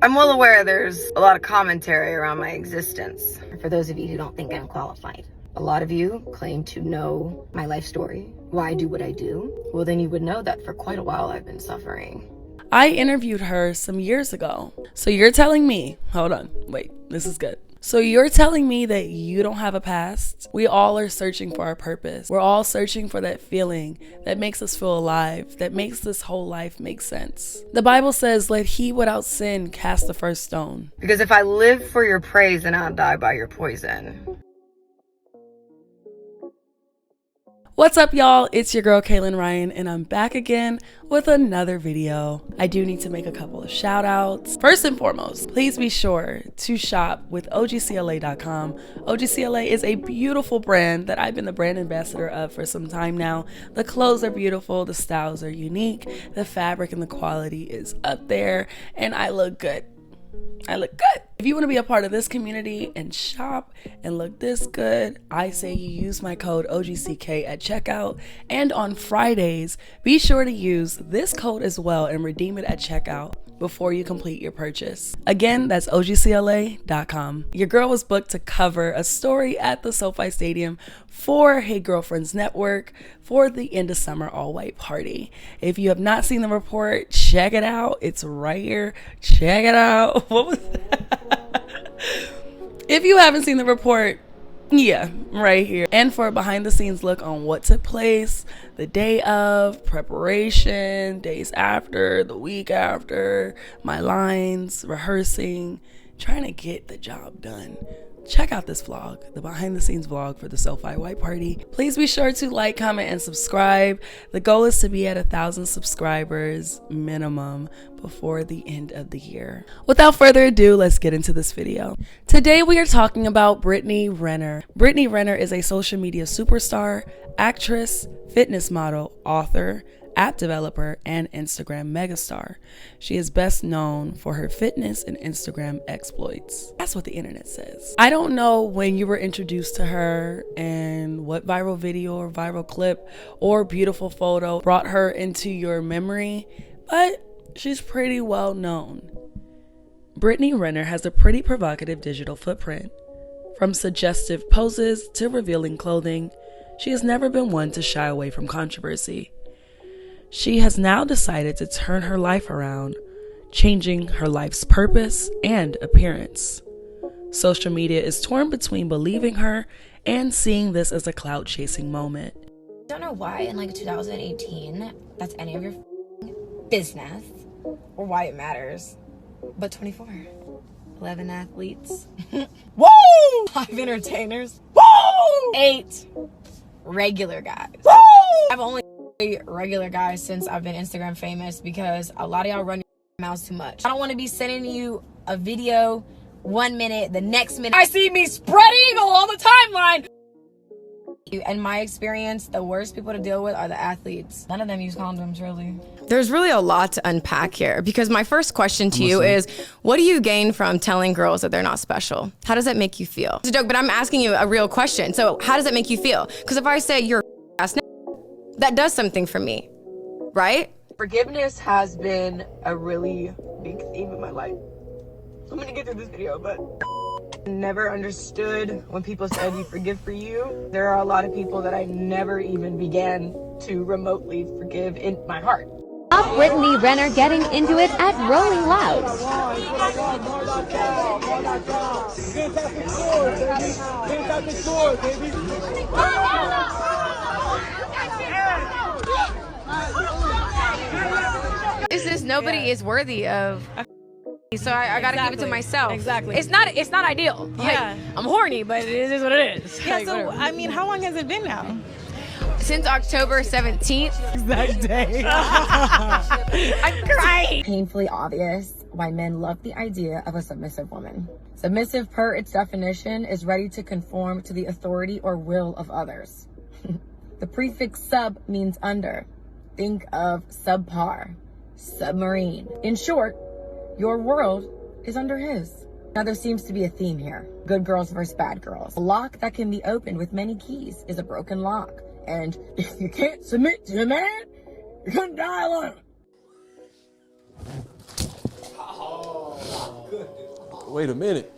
I'm well aware there's a lot of commentary around my existence. For those of you who don't think I'm qualified, a lot of you claim to know my life story, why I do what I do. Well, then you would know that for quite a while I've been suffering. I interviewed her some years ago. So you're telling me, hold on, wait, this is good. So you're telling me that you don't have a past? We all are searching for our purpose. We're all searching for that feeling that makes us feel alive, that makes this whole life make sense. The Bible says, let he without sin cast the first stone. Because if I live for your praise, then I'll die by your poison. What's up, y'all? It's your girl Kaelyn Ryan, and I'm back again with another video. I do need to make a couple of shout outs. First and foremost, please be sure to shop with OGCLA.com. OGCLA is a beautiful brand that I've been the brand ambassador of for some time now. The clothes are beautiful, the styles are unique, the fabric and the quality is up there, and I look good. I look good. If you want to be a part of this community and shop and look this good, I say you use my code OGCK at checkout. And on Fridays, be sure to use this code as well and redeem it at checkout before you complete your purchase. Again, that's OGCLA.com. Your girl was booked to cover a story at the SoFi Stadium for Hey Girlfriends Network for the end of summer all-white party. If you have not seen the report, check it out. It's right here. Check it out. What was that? If you haven't seen the report, yeah, right here. And for a behind the scenes look on what took place the day of, preparation, days after, the week after, my lines, rehearsing, trying to get the job done. Check out this vlog, the behind the scenes vlog for the SoFi White Party. Please be sure to like, comment, and subscribe. The goal is to be at 1,000 subscribers minimum before the end of the year. Without further ado, let's get into this video. Today we are talking about Brittany Renner. Brittany Renner is a social media superstar, actress, fitness model, author, app developer, and Instagram megastar. She is best known for her fitness and Instagram exploits. That's what the internet says. I don't know when you were introduced to her and what viral video or viral clip or beautiful photo brought her into your memory, but she's pretty well known. Brittany Renner has a pretty provocative digital footprint. From suggestive poses to revealing clothing, she has never been one to shy away from controversy. She has now decided to turn her life around, changing her life's purpose and appearance. Social media is torn between believing her and seeing this as a clout-chasing moment. I don't know why in like 2018 that's any of your business or why it matters. But 24, 11 athletes, woo! 5 entertainers, woo! 8 regular guys. Woo! I've only regular guys since I've been Instagram famous because a lot of y'all run your mouths too much. I don't want to be sending you a video 1 minute, the next minute I see me spread eagle on the timeline. In my experience, the worst people to deal with are the athletes. None of them use condoms, really. There's really a lot to unpack here because my first question to you is, what do you gain from telling girls that they're not special? How does that make you feel? It's a joke, but I'm asking you a real question. So how does that make you feel? Because if I say you're ass, that does something for me, right? Forgiveness has been a really big theme in my life. I'm gonna get through this video, but I never understood when people said you forgive for you. There are a lot of people that I never even began to remotely forgive in my heart. Brittany Renner getting into it at Rolling Loud. This nobody is worthy of. So I gotta give it to myself. Exactly. It's not ideal. Yeah. Like, I'm horny, but it is what it is. Yeah, Like, so, whatever. I mean, how long has it been now? Since October 17th. Exact day. I'm crying. Painfully obvious why men love the idea of a submissive woman. Submissive, per its definition, is ready to conform to the authority or will of others. The prefix sub means under. Think of subpar, submarine. In short, your world is under his. Now there seems to be a theme here. Good girls versus bad girls. A lock that can be opened with many keys is a broken lock. And if you can't submit to a man, you're gonna die alone. Wait a minute.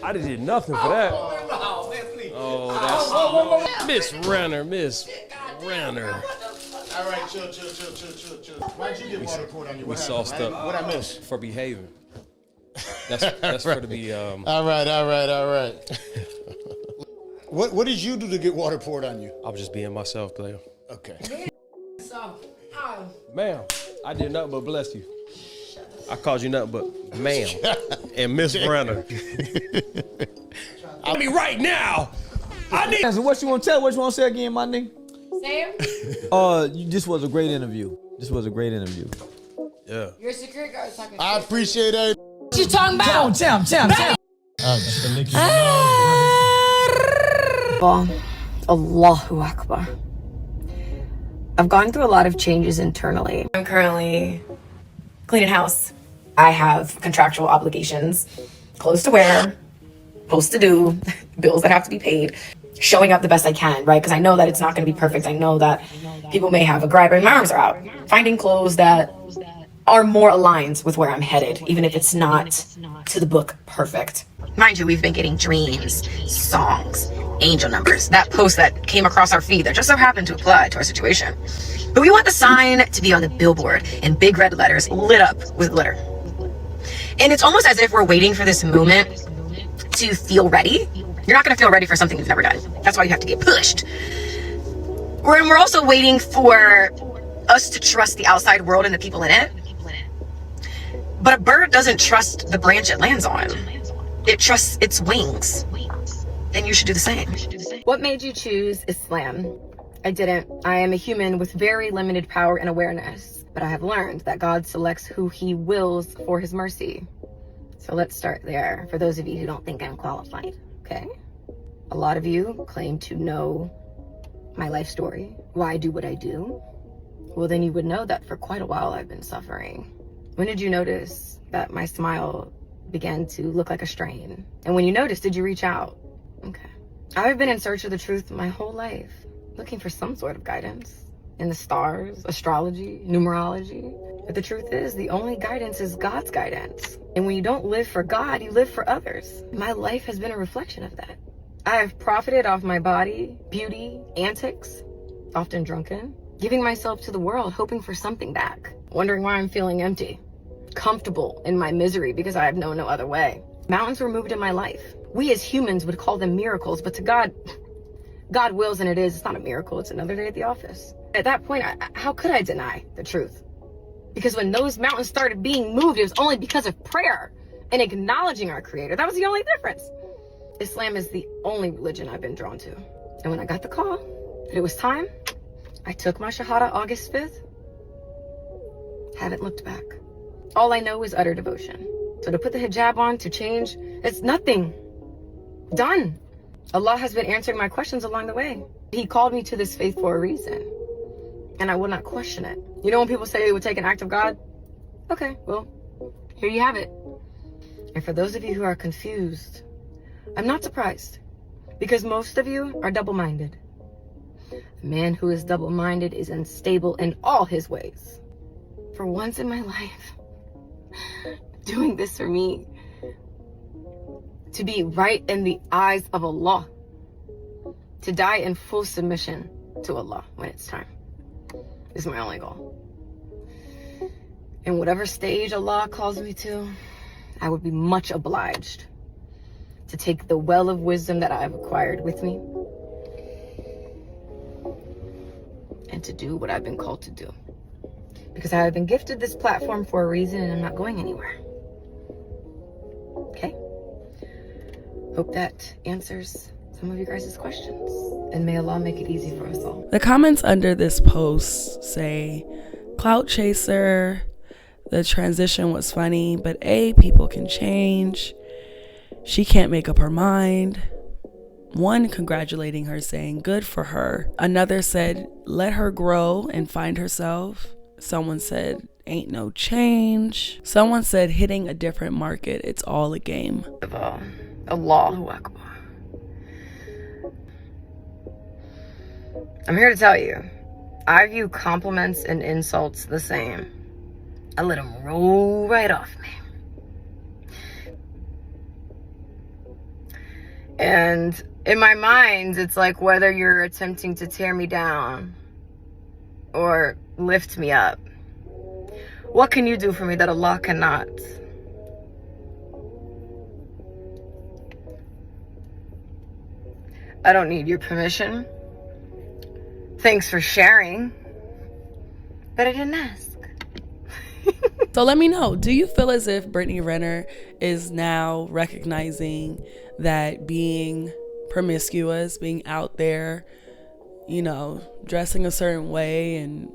I did nothing for that. Oh, that's Miss Renner, Miss Renner. All right, chill. Why'd you get water poured on you? We sauced up. What I miss? For behaving. That's for to be. All right. What did you do to get water poured on you? I was just being myself, player. Okay. Ma'am, I did nothing but bless you. I called you nothing but ma'am and Miss Renner. I mean, right now, I need. So what you want to tell? What you want to say again, my nigga? Sam? This was a great interview. Yeah. Your security guard is talking. I appreciate it. What you talking about? Tell him. Allahu Akbar. I've gone through a lot of changes internally. I'm currently cleaning house. I have contractual obligations, clothes to wear, posts to do, bills that have to be paid, showing up the best I can, right? Because I know that it's not going to be perfect. I know that people may have a gripe, and my arms are out. Finding clothes that are more aligned with where I'm headed, even if it's not to the book perfect. Mind you, we've been getting dreams, songs, angel numbers, that post that came across our feed that just so happened to apply to our situation. But we want the sign to be on the billboard in big red letters lit up with glitter. And it's almost as if we're waiting for this moment to feel ready. You're not going to feel ready for something you've never done. That's why you have to get pushed. We're also waiting for us to trust the outside world and the people in it. But a bird doesn't trust the branch it lands on. It trusts its wings. And you should do the same. What made you choose Islam? I didn't. I am a human with very limited power and awareness. But I have learned that God selects who he wills for his mercy. So let's start there, for those of you who don't think I'm qualified, okay? A lot of you claim to know my life story, why I do what I do. Well, then you would know that for quite a while I've been suffering. When did you notice that my smile began to look like a strain? And when you noticed, did you reach out? Okay. I've been in search of the truth my whole life, looking for some sort of guidance in the stars, astrology, numerology. But the truth is, the only guidance is God's guidance. And when you don't live for God, you live for others. My life has been a reflection of that. I have profited off my body, beauty, antics, often drunken, giving myself to the world, hoping for something back, wondering why I'm feeling empty, comfortable in my misery because I have known no other way. Mountains were moved in my life. We as humans would call them miracles, but to God, God wills and it is. It's not a miracle. It's another day at the office. At that point, how could I deny the truth? Because when those mountains started being moved, it was only because of prayer and acknowledging our Creator. That was the only difference. Islam is the only religion I've been drawn to. And when I got the call that it was time, I took my Shahada August 5th. Haven't looked back. All I know is utter devotion. So to put the hijab on, to change, it's nothing. Done. Allah has been answering my questions along the way. He called me to this faith for a reason. And I will not question it. You know when people say it would take an act of God? Okay, well, here you have it. And for those of you who are confused, I'm not surprised. Because most of you are double-minded. A man who is double-minded is unstable in all his ways. For once in my life, doing this for me, to be right in the eyes of Allah, to die in full submission to Allah when it's time, is my only goal. In whatever stage Allah calls me to, I would be much obliged to take the well of wisdom that I have acquired with me and to do what I've been called to do. Because I have been gifted this platform for a reason and I'm not going anywhere. Okay? Hope that answers some of you guys' questions. And may Allah make it easy for us all. The comments under this post say, clout chaser, the transition was funny, but people can change. She can't make up her mind. One congratulating her, saying, good for her. Another said, let her grow and find herself. Someone said, ain't no change. Someone said, hitting a different market, it's all a game. Allahu Akbar. I'm here to tell you, I view compliments and insults the same. I let them roll right off me. And in my mind, it's like whether you're attempting to tear me down or lift me up. What can you do for me that Allah cannot? I don't need your permission. Thanks for sharing, but I didn't ask. So let me know, do you feel as if Brittany Renner is now recognizing that being promiscuous, being out there, you know, dressing a certain way and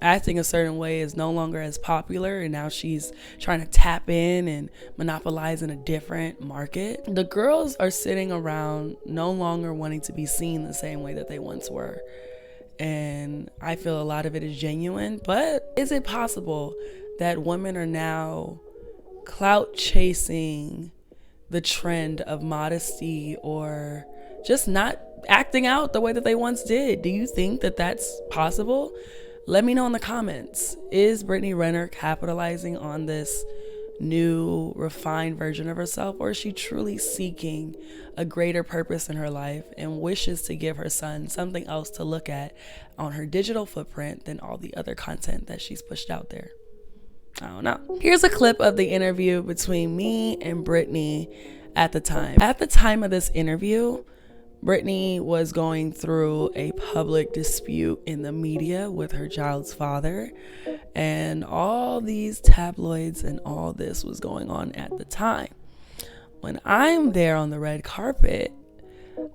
acting a certain way is no longer as popular, and now she's trying to tap in and monopolize in a different market? The girls are sitting around no longer wanting to be seen the same way that they once were. And I feel a lot of it is genuine, but is it possible that women are now clout chasing the trend of modesty or just not acting out the way that they once did? Do you think that that's possible? Let me know in the comments. Is Brittany Renner capitalizing on this new refined version of herself, or is she truly seeking a greater purpose in her life and wishes to give her son something else to look at on her digital footprint than all the other content that she's pushed out there? I don't know. Here's a clip of the interview between me and Brittany at the time. At the time of this interview, Brittany was going through a public dispute in the media with her child's father, and all these tabloids and all this was going on at the time. When I'm there on the red carpet,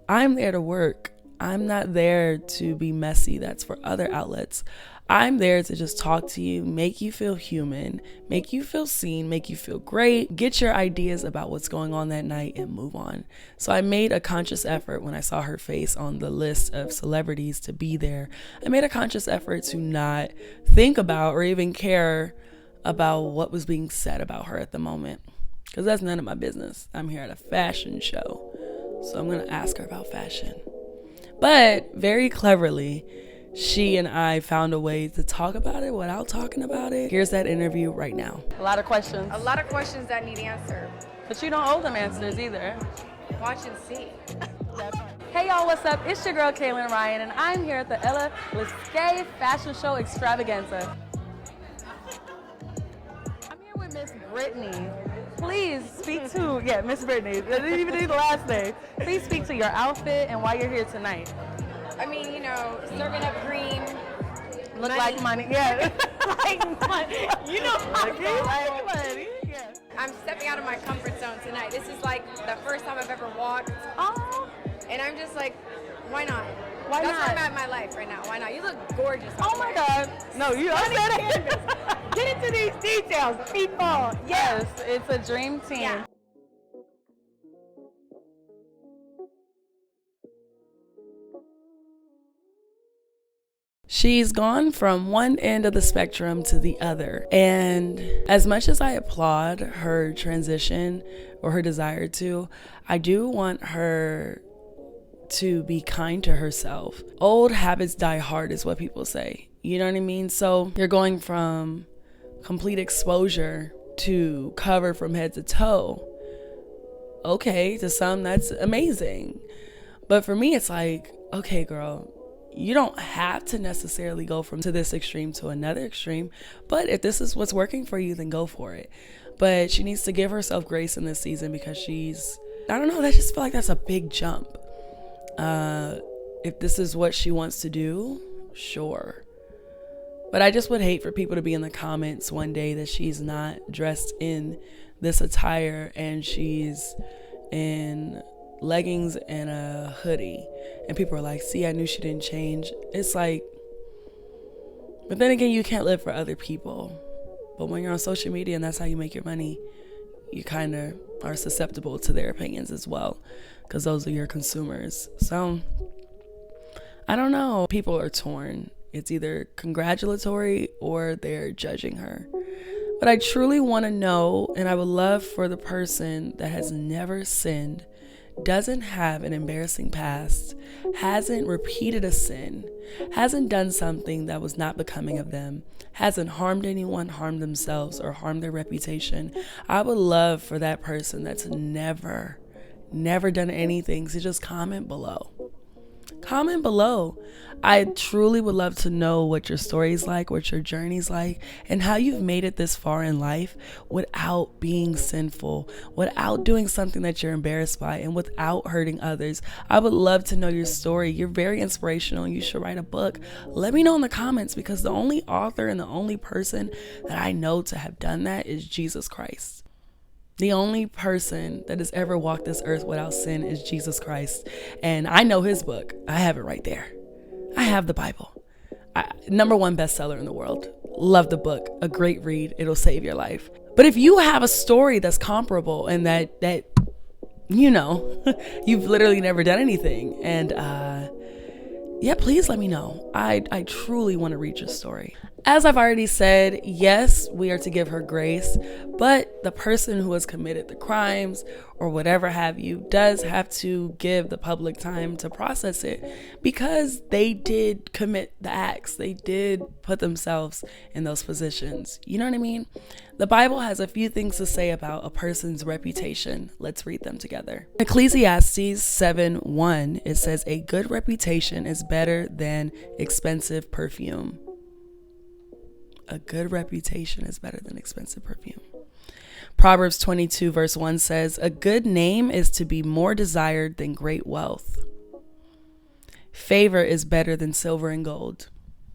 I'm there to work. I'm not there to be messy. That's for other outlets. I'm there to just talk to you, make you feel human, make you feel seen, make you feel great, get your ideas about what's going on that night and move on. So I made a conscious effort when I saw her face on the list of celebrities to be there. I made a conscious effort to not think about or even care about what was being said about her at the moment, because that's none of my business. I'm here at a fashion show, so I'm going to ask her about fashion. But very cleverly, she and I found a way to talk about it without talking about it. Here's that interview right now. A lot of questions. A lot of questions that need answered. But you don't owe them answers either. Watch and see. Hey y'all, what's up? It's your girl Kaelyn Ryan, and I'm here at the Ella Lisquet Fashion Show Extravaganza. I'm here with Miss Brittany. Please speak to, Miss Brittany. I didn't even need the last name. Please speak to your outfit and why you're here tonight. I mean, you know, serving up cream. Look money. like money, yeah. Like money. You know, like money. Yeah. I'm stepping out of my comfort zone tonight. This is like the first time I've ever walked. Oh. And I'm just like, why not? Why That's not? where I'm at in my life right now. Why not? You look gorgeous. Oh my God. No, you don't say that. Get into these details, people. Yes, it's a dream team. Yeah. She's gone from one end of the spectrum to the other. And as much as I applaud her transition or her desire to, I do want her to be kind to herself. Old habits die hard is what people say. You know what I mean? So you're going from complete exposure to cover from head to toe. Okay, to some that's amazing. But for me, it's like, okay, girl, you don't have to necessarily go from to this extreme to another extreme, but if this is what's working for you, then go for it. But she needs to give herself grace in this season because I don't know, I just feel like that's a big jump. If this is what she wants to do, sure. But I just would hate for people to be in the comments one day that she's not dressed in this attire and she's in leggings and a hoodie, and people are like, see, I knew she didn't change. It's like, but then again, you can't live for other people. But when you're on social media and that's how you make your money, you kind of are susceptible to their opinions as well, because those are your consumers. So I don't know, people are torn. It's either congratulatory or they're judging her. But I truly want to know, and I would love for the person that has never sinned, doesn't have an embarrassing past, hasn't repeated a sin, hasn't done something that was not becoming of them, hasn't harmed anyone, harmed themselves, or harmed their reputation. I would love for that person that's never, never done anything, so just comment below. Comment below. I truly would love to know what your story's like, what your journey's like, and how you've made it this far in life without being sinful, without doing something that you're embarrassed by, and without hurting others. I would love to know your story. You're very inspirational and you should write a book. Let me know in the comments, because the only author and the only person that I know to have done that is Jesus Christ. The only person that has ever walked this earth without sin is Jesus Christ. And I know his book. I have it right there. I have the Bible. #1 bestseller in the world. Love the book. A great read. It'll save your life. But if you have a story that's comparable and that you know, you've literally never done anything, and yeah, please let me know. I truly want to read your story. As I've already said, yes, we are to give her grace, but the person who has committed the crimes or whatever have you does have to give the public time to process it, because they did commit the acts. They did put themselves in those positions. You know what I mean? The Bible has a few things to say about a person's reputation. Let's read them together. Ecclesiastes 7:1, it says, "A good reputation is better than expensive perfume." A good reputation is better than expensive perfume. Proverbs 22 verse 1 says, "A good name is to be more desired than great wealth. Favor is better than silver and gold."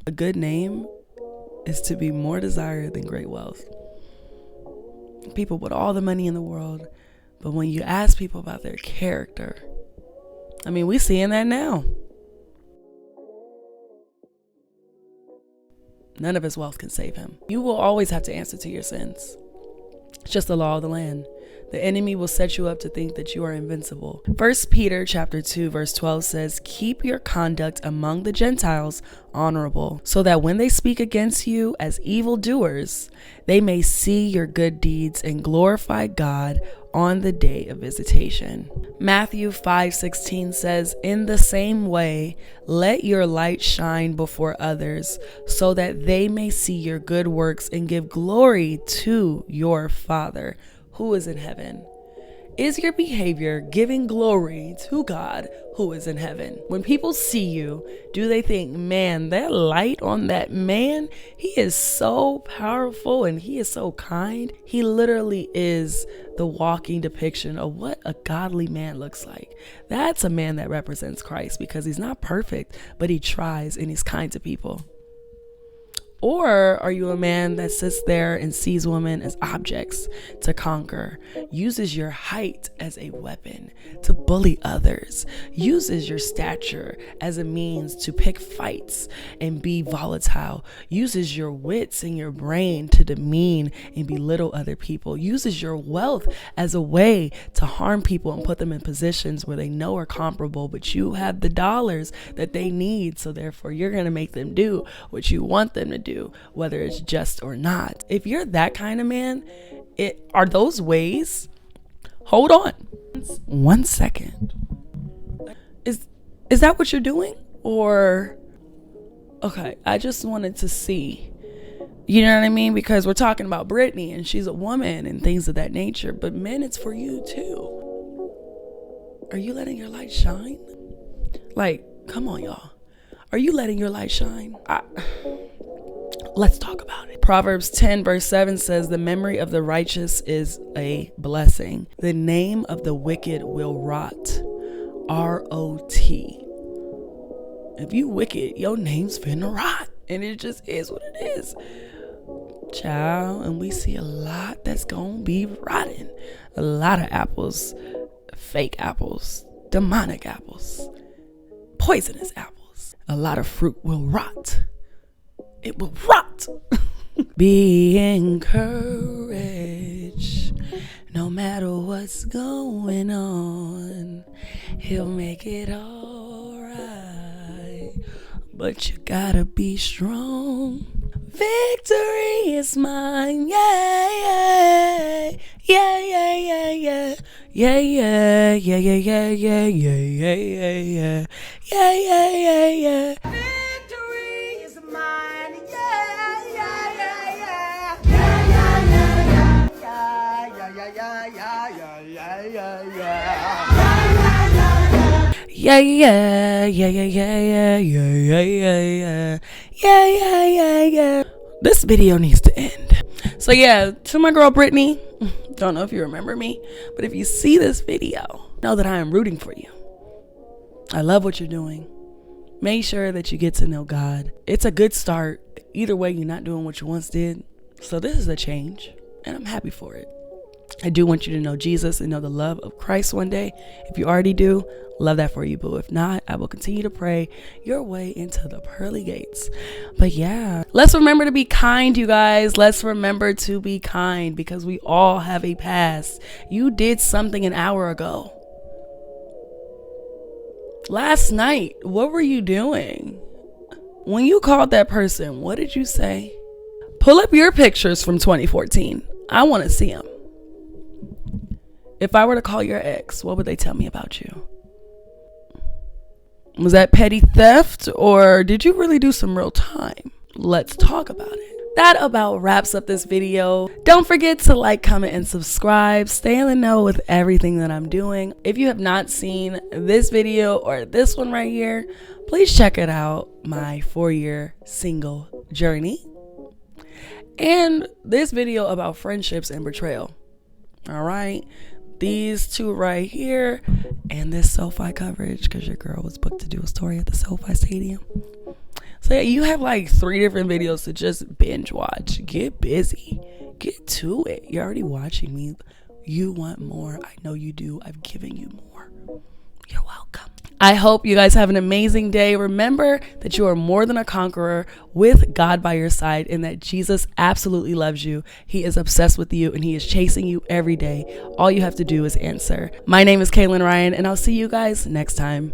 A good name is to be more desired than great wealth. People with all the money in the world, but when you ask people about their character, I mean, we're seeing that now. None of his wealth can save him. You will always have to answer to your sins. It's just the law of the land. The enemy will set you up to think that you are invincible. 1 Peter chapter 2 verse 12 says, "Keep your conduct among the Gentiles honorable, so that when they speak against you as evildoers, they may see your good deeds and glorify God on the day of visitation." Matthew 5:16 says, "In the same way, let your light shine before others, so that they may see your good works and give glory to your Father who is in heaven." Is your behavior giving glory to God who is in heaven? When people see you, do they think, man, that light on that man, he is so powerful and he is so kind? He literally is the walking depiction of what a godly man looks like. That's a man that represents Christ, because he's not perfect, but he tries and he's kind to people. Or are you a man that sits there and sees women as objects to conquer, uses your height as a weapon to bully others, uses your stature as a means to pick fights and be volatile, uses your wits and your brain to demean and belittle other people, uses your wealth as a way to harm people and put them in positions where they know are comparable, but you have the dollars that they need, so therefore you're going to make them do what you want them to do, whether it's just or not. If you're that kind of man, are those ways? Hold on 1 second. Is that what you're doing? Or okay, I just wanted to see, you know what I mean? Because we're talking about Britney and she's a woman and things of that nature, but men, it's for you too. Are you letting your light shine? Like, come on, y'all. Are you letting your light shine? Let's talk about it. Proverbs 10 verse 7 says, "The memory of the righteous is a blessing. The name of the wicked will rot." R-O-T. If you wicked, your name's finna rot. And it just is what it is. Child, and we see a lot that's gonna be rotten. A lot of apples, fake apples, demonic apples, poisonous apples. A lot of fruit will rot. It will rot. Be encouraged. No matter what's going on, he'll make it all right. But you gotta be strong. Victory is mine. Yeah, yeah. Yeah, yeah, yeah, yeah. Yeah, yeah, yeah, yeah, yeah, yeah, yeah, yeah, yeah, yeah. Yeah, yeah, yeah, yeah. Victory is mine. Yeah, yeah, yeah, yeah. Yeah, yeah, yeah, yeah. Yeah, yeah, yeah, yeah, yeah. Yeah, yeah, yeah, yeah, yeah, yeah, yeah, yeah, yeah, yeah, yeah, yeah. This video needs to end. So yeah, to my girl Brittany, don't know if you remember me, but if you see this video, know that I am rooting for you. I love what you're doing. Make sure that you get to know God. It's a good start. Either way, you're not doing what you once did. So this is a change, and I'm happy for it. I do want you to know Jesus and know the love of Christ one day. If you already do, love that for you, boo. If not, I will continue to pray your way into the pearly gates. But yeah, let's remember to be kind, you guys. Let's remember to be kind because we all have a past. You did something an hour ago. Last night, what were you doing? When you called that person, what did you say? Pull up your pictures from 2014. I want to see them. If I were to call your ex, what would they tell me about you? Was that petty theft or did you really do some real time? Let's talk about it. That about wraps up this video. Don't forget to like, comment, and subscribe. Stay in the know with everything that I'm doing. If you have not seen this video or this one right here, please check it out. My 4-year single journey. And this video about friendships and betrayal. All right. These two right here and this SoFi coverage because your girl was booked to do a story at the SoFi Stadium. So yeah, you have like 3 different videos to just binge watch. Get busy. Get to it. You're already watching me. You want more. I know you do. I've given you more. You're welcome. I hope you guys have an amazing day. Remember that you are more than a conqueror with God by your side and that Jesus absolutely loves you. He is obsessed with you and he is chasing you every day. All you have to do is answer. My name is Kaelyn Ryan and I'll see you guys next time.